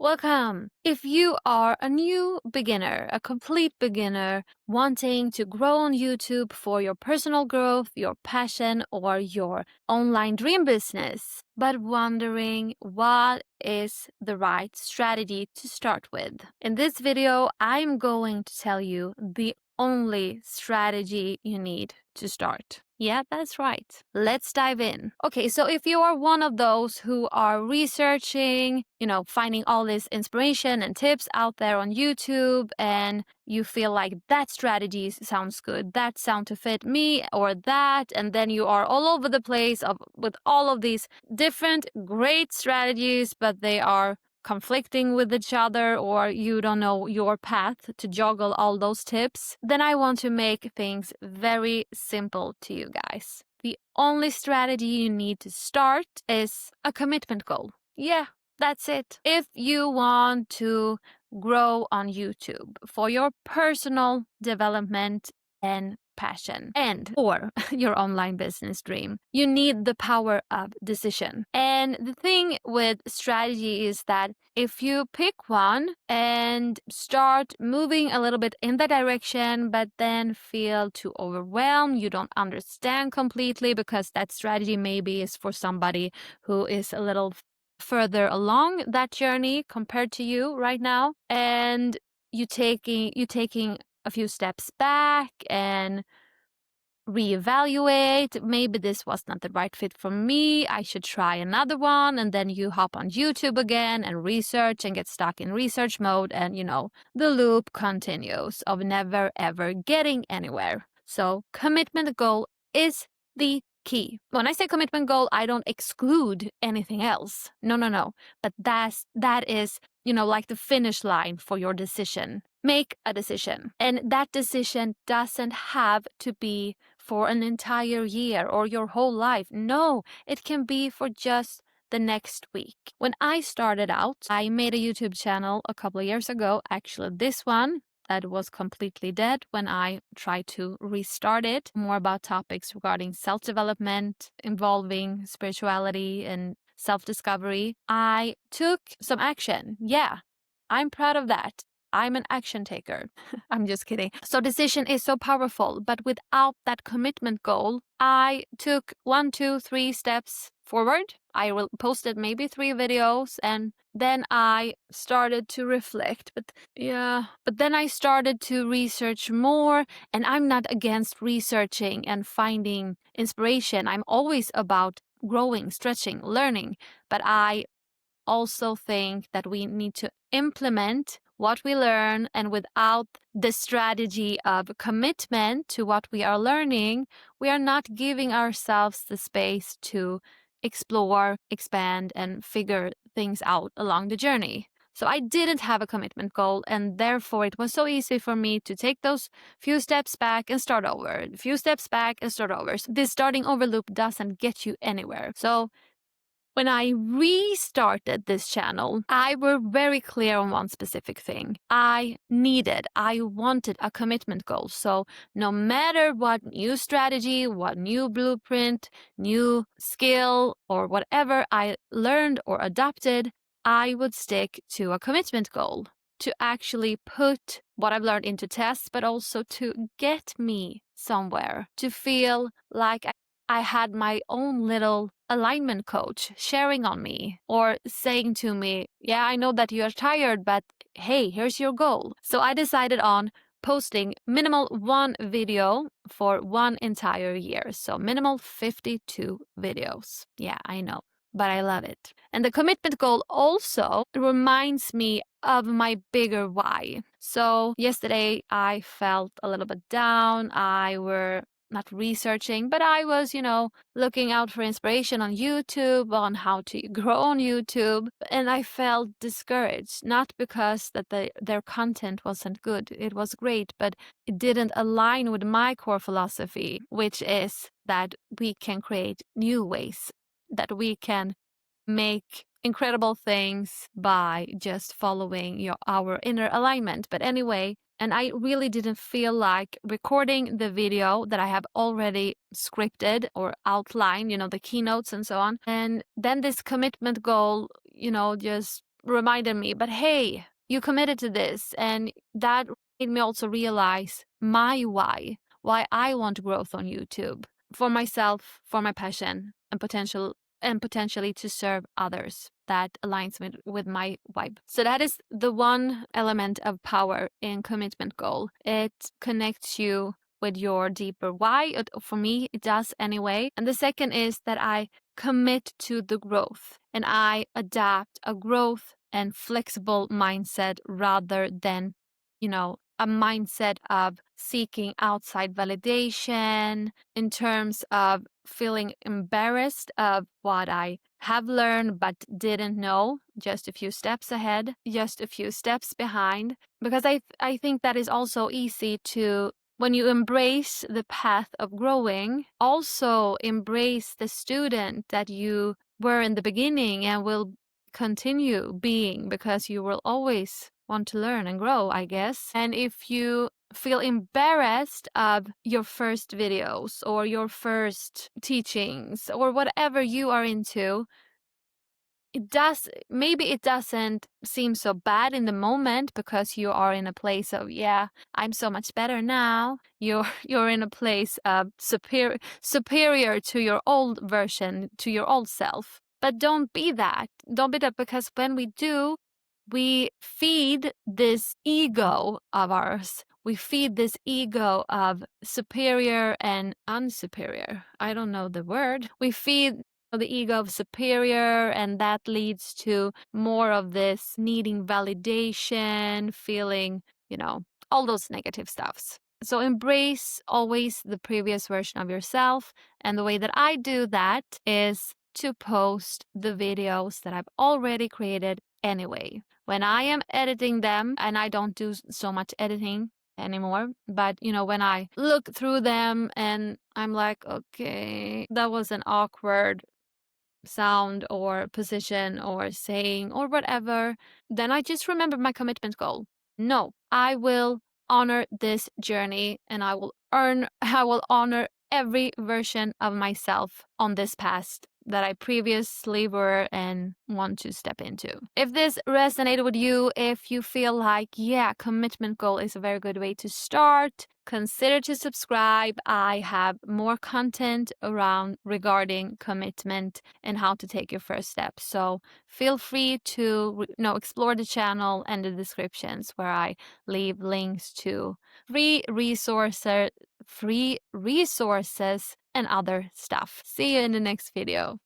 Welcome! If you are a new beginner, a complete beginner, wanting to grow on YouTube for your personal growth, your passion, or your online dream business, but wondering what is the right strategy to start with. In this video, I'm going to tell you the only strategy you need to start. Yeah, that's right. Let's dive in. Okay, so if you are one of those who are researching, finding all this inspiration and tips out there on YouTube, and you feel like that strategy sounds good, that sound to fit me or that, and then you are all over the place with all of these different great strategies, but they are conflicting with each other, or you don't know your path to juggle all those tips, then I want to make things very simple to you guys. The only strategy you need to start is a commitment goal. Yeah, that's it. If you want to grow on YouTube for your personal development and passion or your online business dream, you need the power of decision. And the thing with strategy is that if you pick one and start moving a little bit in that direction, but then feel too overwhelmed, you don't understand completely, because that strategy maybe is for somebody who is a little further along that journey compared to you right now, and you taking a few steps back and reevaluate, maybe this was not the right fit for me, I should try another one, and then you hop on YouTube again and research and get stuck in research mode, and the loop continues of never ever getting anywhere. So commitment goal is the key. When I say commitment goal, I don't exclude anything else. No. But that is, like the finish line for your decision. Make a decision. And that decision doesn't have to be for an entire year or your whole life. No, it can be for just the next week. When I started out, I made a YouTube channel a couple of years ago. Actually, this one that was completely dead when I tried to restart it. More about topics regarding self-development, involving spirituality and self-discovery. I took some action. Yeah, I'm proud of that. I'm an action taker. I'm just kidding. So decision is so powerful, but without that commitment goal, I took 1, 2, 3 steps forward. I posted maybe 3 videos, and then I started to reflect. But then I started to research more, and I'm not against researching and finding inspiration. I'm always about growing, stretching, learning, but I also think that we need to implement what we learn, and without the strategy of commitment to what we are learning, we are not giving ourselves the space to explore, expand, and figure things out along the journey. So I didn't have a commitment goal, and therefore it was so easy for me to take those few steps back and start over, a few steps back and start over. So this starting over loop doesn't get you anywhere. So when I restarted this channel, I were very clear on one specific thing. I wanted a commitment goal. So no matter what new strategy, what new blueprint, new skill, or whatever I learned or adopted, I would stick to a commitment goal to actually put what I've learned into tests, but also to get me somewhere, to feel like I had my own little alignment coach sharing on me or saying to me, yeah, I know that you are tired, but hey, here's your goal. So I decided on posting minimal 1 video for 1 entire year. So minimal 52 videos. Yeah, I know, but I love it. And the commitment goal also reminds me of my bigger why. So yesterday I felt a little bit down. I were not researching, but I was, looking out for inspiration on YouTube, on how to grow on YouTube. And I felt discouraged, not because that their content wasn't good. It was great, but it didn't align with my core philosophy, which is that we can create new ways, that we can make incredible things by just following our inner alignment. But anyway, and I really didn't feel like recording the video that I have already scripted or outlined, the keynotes and so on. And then this commitment goal, just reminded me, but hey, you committed to this. And that made me also realize my why I want growth on YouTube for myself, for my passion, and potentially to serve others that aligns with my vibe. So that is the one element of power in commitment goal. It connects you with your deeper why. For me, it does anyway. And the second is that I commit to the growth and I adapt a growth and flexible mindset rather than, a mindset of seeking outside validation in terms of feeling embarrassed of what I have learned but didn't know, just a few steps ahead, just a few steps behind. Because I think that is also easy to, when you embrace the path of growing, also embrace the student that you were in the beginning and will continue being, because you will always want to learn and grow, I guess. And if you feel embarrassed of your first videos or your first teachings or whatever you are into, maybe it doesn't seem so bad in the moment because you are in a place of, yeah, I'm so much better now. You're in a place of superior to your old version, to your old self. But don't be that, because when we do, we feed this ego of ours. We feed this ego of superior and unsuperior. I don't know the word. We feed the ego of superior, and that leads to more of this needing validation, feeling, all those negative stuffs. So embrace always the previous version of yourself. And the way that I do that is to post the videos that I've already created anyway. When I am editing them, and I don't do so much editing anymore, but when I look through them and I'm like, okay, that was an awkward sound or position or saying or whatever, then I just remember my commitment goal. No, I will honor this journey and I will honor every version of myself on this past that I previously were and want to step into. If this resonated with you, if you feel like, yeah, commitment goal is a very good way to start, consider to subscribe. I have more content regarding commitment and how to take your first step. So feel free to explore the channel and the descriptions where I leave links to free resources and other stuff. See you in the next video.